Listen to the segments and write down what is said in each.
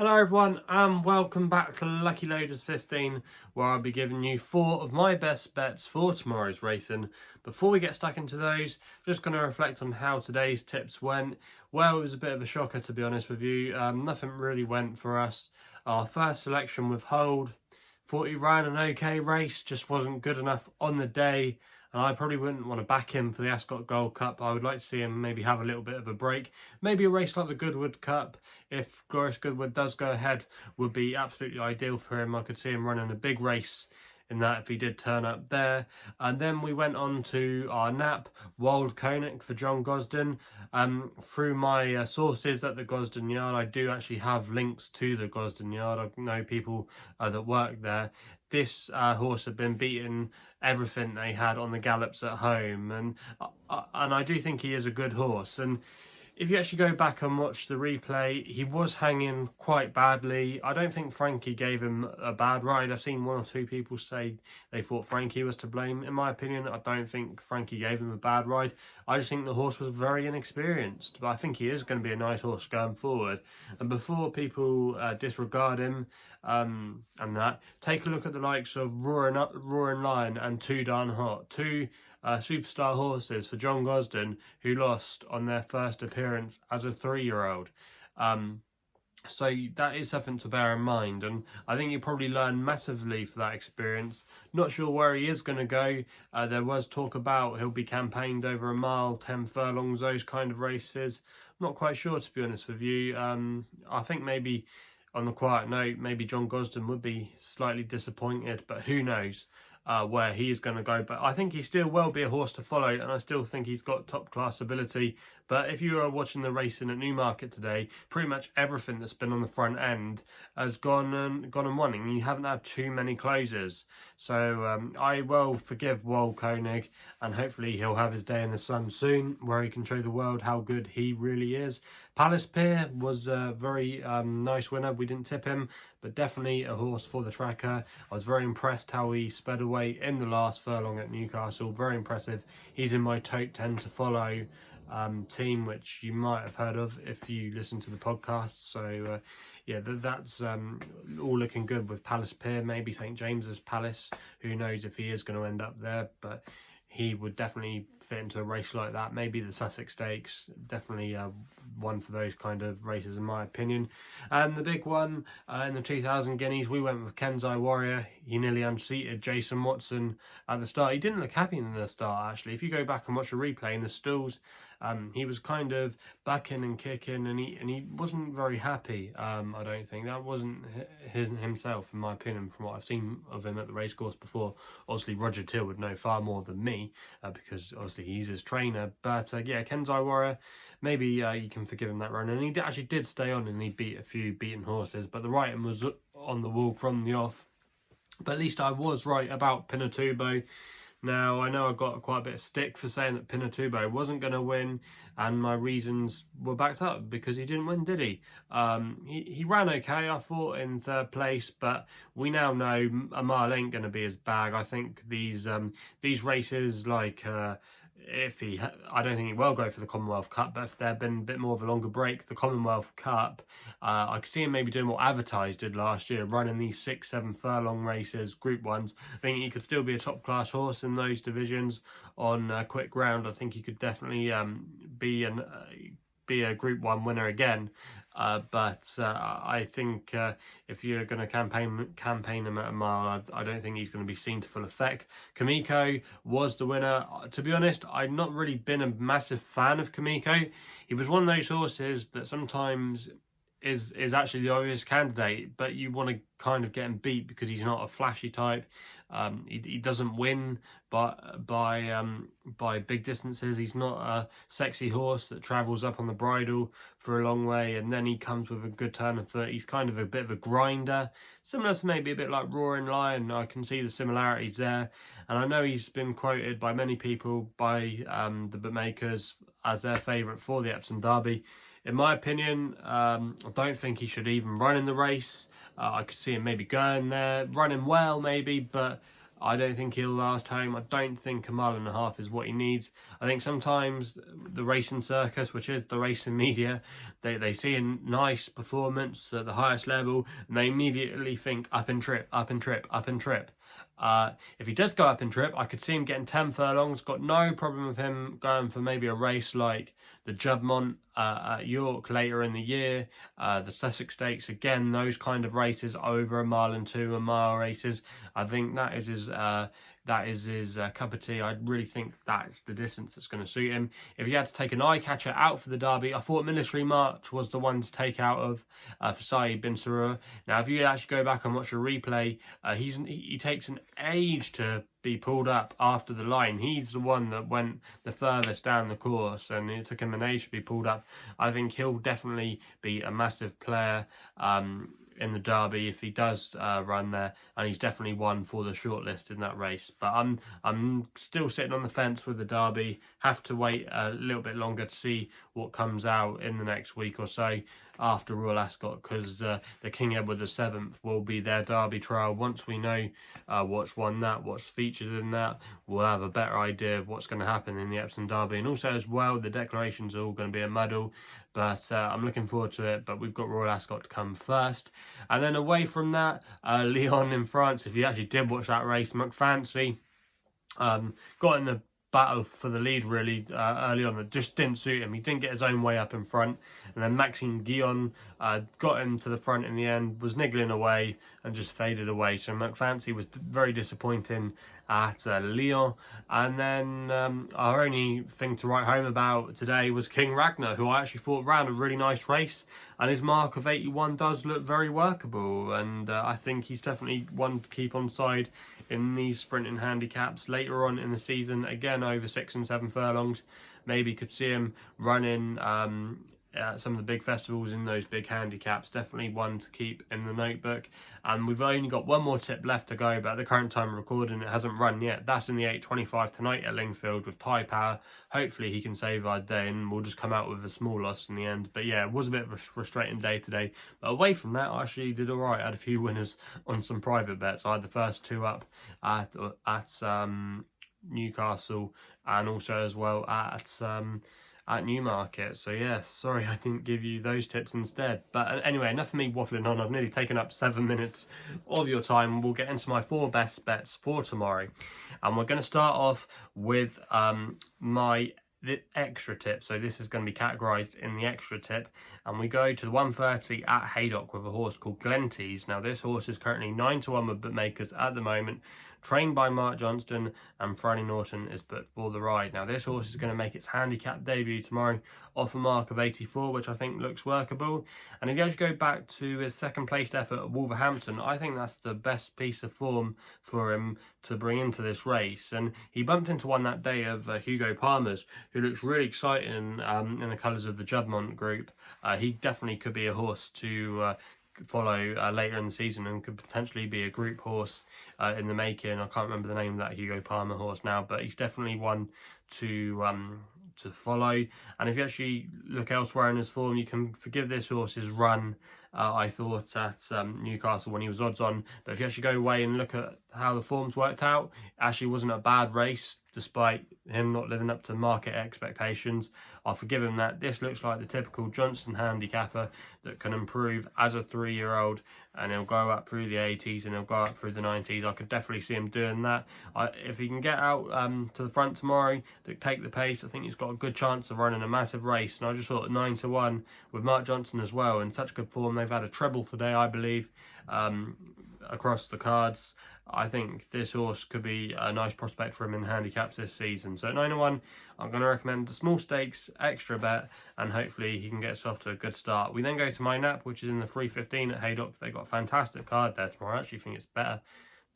Hello everyone and welcome back to Lucky Loaders 15, where I'll be giving you 4 of my best bets for tomorrow's racing. Before we get stuck into those, just going to reflect on how today's tips went. Well, it was a bit of a shocker, to be honest with you. Nothing really went for us. Our first selection with Hold, thought he ran an okay race, just wasn't good enough on the day. And I probably wouldn't want to back him for the Ascot Gold Cup. I would like to see him maybe have a little bit of a break. Maybe a race like the Goodwood Cup, if Glorious Goodwood does go ahead, would be absolutely ideal for him. I could see him running a big race in that if he did turn up there. And then we went on to our nap, Wild Koenig for John Gosden. Through my sources at the Gosden Yard, I do actually have links to the Gosden Yard. I know people that work there. This horse had been beating everything they had on the gallops at home, and I do think he is a good horse. And if you actually go back and watch the replay, he was hanging quite badly. I don't think Frankie gave him a bad ride. I've seen 1 or 2 people say they thought Frankie was to blame. In my opinion, I don't think Frankie gave him a bad ride. I just think the horse was very inexperienced. But I think he is going to be a nice horse going forward. And before people disregard him and that, take a look at the likes of Roaring Lion and Too Darn Hot. Two superstar horses for John Gosden, who lost on their first appearance as a 3-year-old. So that is something to bear in mind, and I think you'll probably learn massively for that experience. Not sure where he is going to go. There was talk about he'll be campaigned over a mile, 10 furlongs, those kind of races. Not quite sure, to be honest with you. I think maybe on the quiet note, maybe John Gosden would be slightly disappointed, but who knows where he is going to go. But I think he still will be a horse to follow, and I still think he's got top class ability. But if you are watching the racing at Newmarket today, pretty much everything that's been on the front end has gone and won, and you haven't had too many closers. So I will forgive Wild Koenig, and hopefully he'll have his day in the sun soon, where he can show the world how good he really is. Palace Pier was a very nice winner. We didn't tip him, but definitely a horse for the tracker. I was very impressed how he sped away in the last furlong at Newcastle. Very impressive. He's in my top 10 to follow team, which you might have heard of if you listen to the podcast. So yeah, that's all looking good with Palace Pier. Maybe St James's Palace, who knows if he is going to end up there, but he would definitely fit into a race like that. Maybe the Sussex Stakes, definitely one for those kind of races in my opinion. And the big one in the 2000 Guineas, we went with Kenzai Warrior. He nearly unseated Jason Watson at the start. He didn't look happy in the start, actually. If you go back and watch a replay in the stalls, he was kind of backing and kicking, and he wasn't very happy. I don't think that wasn't himself, in my opinion, from what I've seen of him at the racecourse before. Obviously, Roger Till would know far more than me because obviously he's his trainer. But yeah, Kenzai Warrior, maybe you can forgive him that run. And he actually did stay on, and he beat a few beaten horses, but the writing was on the wall from the off. But at least I was right about Pinatubo. Now, I know I got quite a bit of stick for saying that Pinatubo wasn't going to win, and my reasons were backed up because he didn't win, did he? He ran okay, I thought, in 3rd place, but we now know a mile ain't going to be his bag. I think these races, like I don't think he will go for the Commonwealth Cup, but if there had been a bit more of a longer break, the Commonwealth Cup, I could see him maybe doing what Advertise did last year, running these 6-7 furlong races, Group 1s. I think he could still be a top class horse in those divisions on quick ground. I think he could definitely be a Group 1 winner again. But I think if you're going to campaign him at a mile, I don't think he's going to be seen to full effect. Kamiko was the winner. To be honest, I've not really been a massive fan of Kamiko. He was one of those horses that sometimes is actually the obvious candidate, but you want to kind of get him beat because he's not a flashy type. He doesn't win by big distances. He's not a sexy horse that travels up on the bridle for a long way and then he comes with a good turn of foot. He's kind of a bit of a grinder, similar to maybe a bit like Roaring Lion. I can see the similarities there, and I know he's been quoted by many people, by the bookmakers, as their favourite for the Epsom Derby. In my opinion, I don't think he should even run in the race. I could see him maybe going there, running well maybe, but I don't think he'll last home. I don't think a mile and a half is what he needs. I think sometimes the racing circus, which is the racing media, they see a nice performance at the highest level and they immediately think up and trip, up and trip, up and trip. If he does go up and trip, I could see him getting 10 furlongs. Got no problem with him going for maybe a race like the Juddmonte at York later in the year, the Sussex Stakes, again, those kind of races over a mile and 2 mile races. I think that is his cup of tea. I really think that's the distance that's going to suit him. If he had to take an eye catcher out for the Derby, I thought Military March was the one to take out of for Saeed bin Surur. Now, if you actually go back and watch a replay, he takes an age to be pulled up after the line. He's the one that went the furthest down the course, and it took him an age to be pulled up. I think he'll definitely be a massive player in the Derby if he does run there, and he's definitely one for the shortlist in that race. But I'm still sitting on the fence with the Derby. Have to wait a little bit longer to see what comes out in the next week or so after Royal Ascot, because the King Edward VII will be their Derby trial. Once we know what's won that, what's featured in that, we'll have a better idea of what's going to happen in the Epsom Derby. And also as well, the declarations are all going to be a muddle, but I'm looking forward to it. But we've got Royal Ascot to come first. And then away from that, Lyon in France, if you actually did watch that race, McFancy got in the battle for the lead really early on. That just didn't suit him. He didn't get his own way up in front, and then Maxime Guyon got him to the front in the end, was niggling away and just faded away. So McFancy was very disappointing at Lyon. And then our only thing to write home about today was King Ragnar, who I actually thought ran a really nice race, and his mark of 81 does look very workable, and I think he's definitely one to keep on side in these sprinting handicaps later on in the season. Again, over 6 and 7 furlongs, maybe could see him running some of the big festivals in those big handicaps. Definitely one to keep in the notebook. And we've only got one more tip left to go, but at the current time of recording, it hasn't run yet. That's in the 8:25 tonight at Lingfield with Ty Power. Hopefully he can save our day and we'll just come out with a small loss in the end. But yeah, it was a bit of a frustrating day today. But away from that, I actually did all right. I had a few winners on some private bets. I had the first 2 up at Newcastle, and also as well at Newmarket. So yeah, sorry I didn't give you those tips instead. But anyway, enough of me waffling on. I've nearly taken up 7 minutes of your time. We'll get into my 4 best bets for tomorrow, and we're going to start off with the extra tip. So this is going to be categorized in the extra tip, and we go to the 1:30 at Haydock with a horse called Glenties. Now this horse is currently 9-1 with bookmakers at the moment, trained by Mark Johnston, and Friday Norton is booked for the ride. Now this horse is going to make its handicap debut tomorrow off a mark of 84, which I think looks workable. And if you actually go back to his second placed effort at Wolverhampton, I think that's the best piece of form for him to bring into this race. And he bumped into one that day of Hugo Palmer's, who looks really exciting in the colours of the Juddmonte group. He definitely could be a horse to follow later in the season, and could potentially be a group horse in the making. I can't remember the name of that Hugo Palmer horse now, but he's definitely one to follow. And if you actually look elsewhere in his form, you can forgive this horse's run, I thought, at Newcastle when he was odds on. But if you actually go away and look at how the form's worked out, it actually wasn't a bad race, despite him not living up to market expectations. I'll forgive him that. This looks like the typical Johnston handicapper that can improve as a 3-year-old, and he'll go up through the 80s and he'll go up through the 90s. I could definitely see him doing that. If he can get out to the front tomorrow, take the pace, I think he's got a good chance of running a massive race. And I just thought 9-1 with Mark Johnston as well in such good form. They've had a treble today, I believe, across the cards. I think this horse could be a nice prospect for him in handicaps this season. So at 9-1, I'm going to recommend the small stakes extra bet, and hopefully he can get us off to a good start. We then go to my nap, which is in the 3:15 at Haydock. They've got a fantastic card there tomorrow. I actually think it's better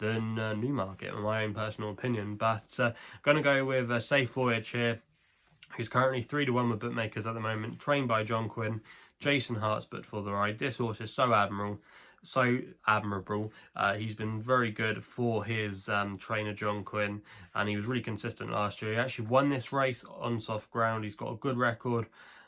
than Newmarket, in my own personal opinion. But going to go with a safe Voyage here, who's currently 3-1 with bookmakers at the moment, trained by John Quinn. Jason Hart's booked for the ride. This horse is so admirable. He's been very good for his trainer John Quinn, and he was really consistent last year. He actually won this race on soft ground. He's got a good record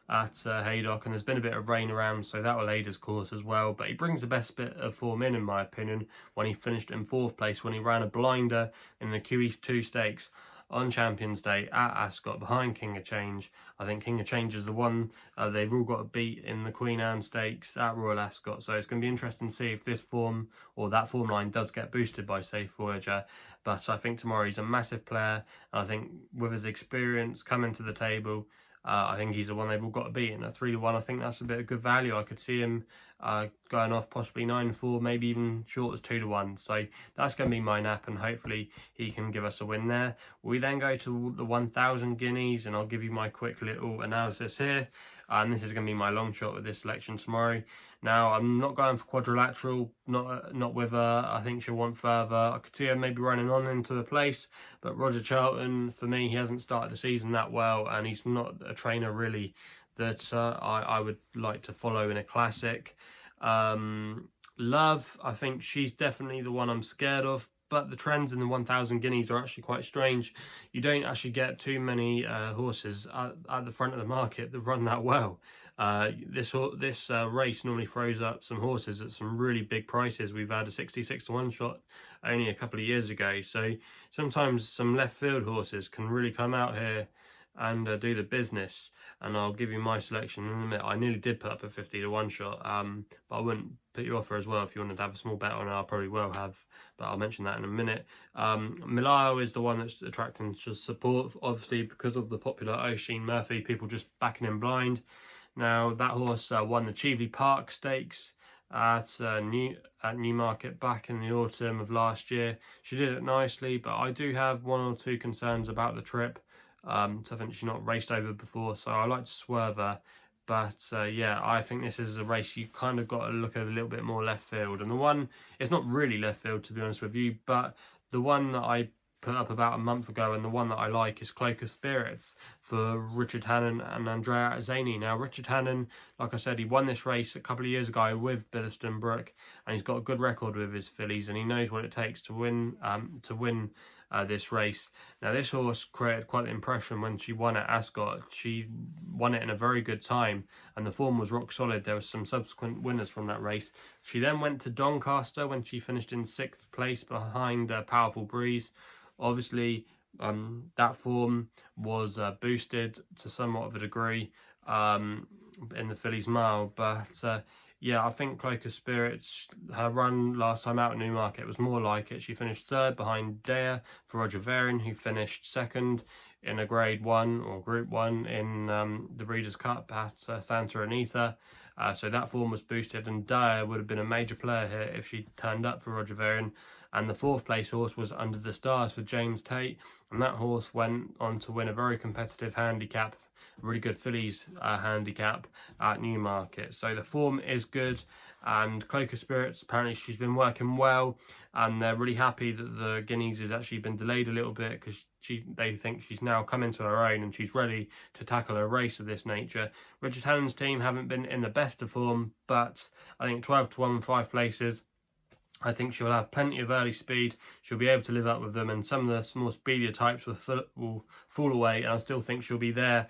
at Haydock, and there's been a bit of rain around, so that will aid his course as well. But he brings the best bit of form in my opinion, when he finished in 4th place when he ran a blinder in the QE2 stakes on Champions Day at Ascot behind King of Change. I think King of Change is the one they've all got to beat in the Queen Anne Stakes at Royal Ascot. So it's going to be interesting to see if this form or that form line does get boosted by, say, Voyager. But I think tomorrow he's a massive player. And I think with his experience coming to the table, I think he's the one they've all got to beat. And at 3-1, I think that's a bit of good value. I could see him going off possibly 9-4, maybe even short as 2-1. So that's going to be my nap, and hopefully he can give us a win there. We then go to the 1,000 guineas, and I'll give you my quick little analysis here. And this is going to be my long shot with this selection tomorrow. Now, I'm not going for quadrilateral, not with her. I think she'll want further. I could see her maybe running on into a place, but Roger Charlton, for me, he hasn't started the season that well, and he's not a trainer really that I would like to follow in a classic. Love, I think she's definitely the one I'm scared of, but the trends in the 1,000 guineas are actually quite strange. You don't actually get too many horses at the front of the market that run that well. This race normally throws up some horses at some really big prices. We've had a 66-to-1 shot only a couple of years ago. So sometimes some left field horses can really come out here and do the business. And I'll give you my selection in a minute. I nearly did put up a 50-to-1 shot, but I wouldn't put you off her as well. If you wanted to have a small bet on her, I probably will have, but I'll mention that in a minute. Milao is the one that's attracting support, obviously because of the popular Oisin Murphy, people just backing him blind. Now, that horse won the Cheveley Park Stakes at Newmarket back in the autumn of last year. She did it nicely, but I do have 1 or 2 concerns about the trip. So I think she's not raced over before, so I like to swerve her. But yeah, I think this is a race you kind of got to look at a little bit more left field. And the one, it's not really left field to be honest with you, but the one that I put up about a month ago and the one that I like is Cloak of Spirits for Richard Hannon and Andrea Azzani. Now, Richard Hannon, like I said, he won this race a couple of years ago with Billiston Brook, and he's got a good record with his fillies, and he knows what it takes to win this race. Now, this horse created quite the impression when she won at Ascot. She won it in a very good time, and the form was rock solid. There were some subsequent winners from that race. She then went to Doncaster when she finished in 6th place behind Powerful Breeze. Obviously, that form was boosted to somewhat of a degree in the Fillies Mile, but yeah, I think Cloak of Spirits, her run last time out at Newmarket was more like it. She finished 3rd behind Dare for Roger Varian, who finished 2nd in a Grade 1 or Group 1 in the Breeders' Cup at Santa Anita. So that form was boosted, and Dare would have been a major player here if she turned up for Roger Varian. And the 4th place horse was Under the Stars for James Tate, and that horse went on to win a very competitive handicap, really good fillies handicap at Newmarket. So the form is good, and Cloak of Spirits, apparently she's been working well, and they're really happy that the Guineas has actually been delayed a little bit because they think she's now come into her own and she's ready to tackle a race of this nature. Richard Hannon's team haven't been in the best of form, but I think 12-to-1 5 places. I think she'll have plenty of early speed. She'll be able to live up with them, and some of the more speedier types will fall away, and I still think she'll be there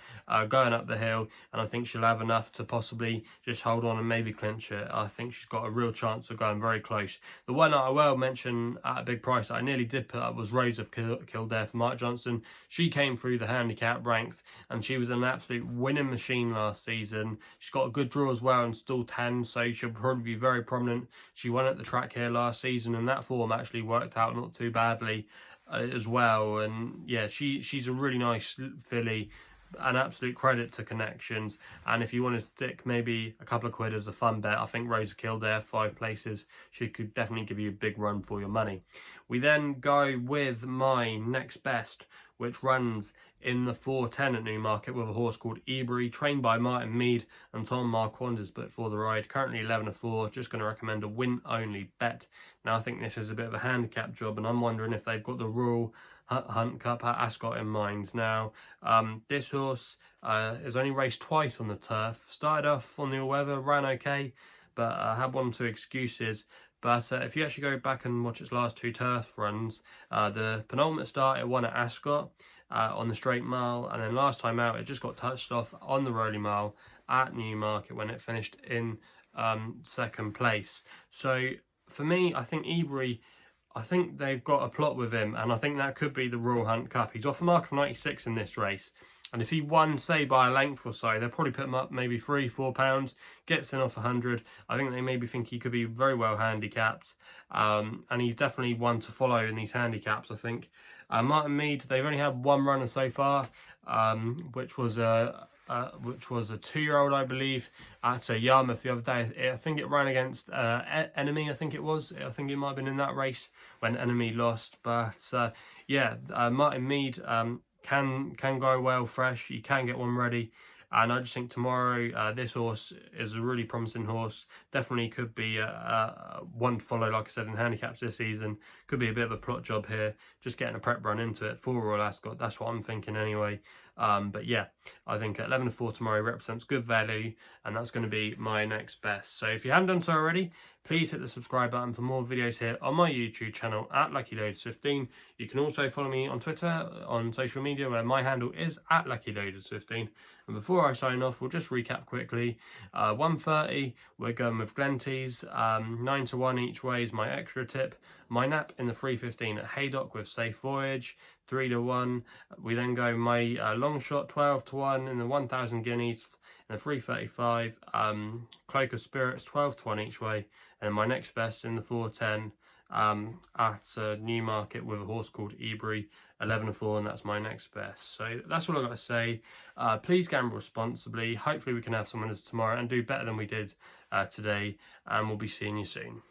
going up the hill, and I think she'll have enough to possibly just hold on and maybe clinch it. I think she's got a real chance of going very close. The one that I will mention at a big price that I nearly did put up was Rose of Kildare for Mark Johnson. She came through the handicap ranks, and she was an absolute winning machine last season. She's got a good draw as well and still 10, so she'll probably be very prominent. She won at the track here last season, and that form actually worked out not too badly as well. And yeah, she's a really nice filly, an absolute credit to Connections. And if you want to stick maybe a couple of quid as a fun bet, I think Rose of Kildare 5 places, she could definitely give you a big run for your money. We then go with my next best, which runs in the 4:10 at Newmarket with a horse called Ebury, trained by Martin Mead and Tom Marquand's but for the ride. Currently 11-4, just going to recommend a win-only bet. Now, I think this is a bit of a handicap job, and I'm wondering if they've got the Royal Hunt Cup at Ascot in mind. Now, this horse has only raced twice on the turf. Started off on the all-weather, ran okay, but had 1 or 2 excuses. But if you actually go back and watch its last 2 turf runs, the penultimate start it won at Ascot on the straight mile, and then last time out it just got touched off on the rolling mile at Newmarket when it finished in 2nd place. So for me, I think Ebury, I think they've got a plot with him, and I think that could be the Royal Hunt Cup. He's off a mark of 96 in this race, and if he won, say, by a length or so, they'll probably put him up maybe £3-4, gets in off 100. I think they maybe think he could be very well handicapped, and he's definitely one to follow in these handicaps, I think. Martin Mead, they've only had 1 runner so far, which was a 2-year-old, I believe, at Yarmouth the other day. I think it ran against Enemy, I think it was. I think it might have been in that race when Enemy lost. But yeah, Martin Mead can go well fresh. He can get one ready. And I just think tomorrow, this horse is a really promising horse. Definitely could be one to follow, like I said, in handicaps this season. Could be a bit of a plot job here. Just getting a prep run into it for Royal Ascot. That's what I'm thinking anyway. But yeah, I think 11-4 tomorrow represents good value, and that's going to be my next best. So if you haven't done so already, please hit the subscribe button for more videos here on my YouTube channel at LuckyLoaders15. You can also follow me on Twitter, on social media, where my handle is at LuckyLoaders15. And before I sign off, we'll just recap quickly. 1:30, we're going with Glenties. 9-1 each way is my extra tip. My nap in the 3:15 at Haydock with Safe Voyage, 3-1. We then go my Longshot 12-1 in the 1,000 guineas in the 3:35. Cloak of Spirits 12-1 each way, and my next best in the 4:10 at Newmarket with a horse called Ebury, 11-4, and that's my next best. So that's all I've got to say. Please gamble responsibly. Hopefully we can have some winners tomorrow and do better than we did today, and we'll be seeing you soon.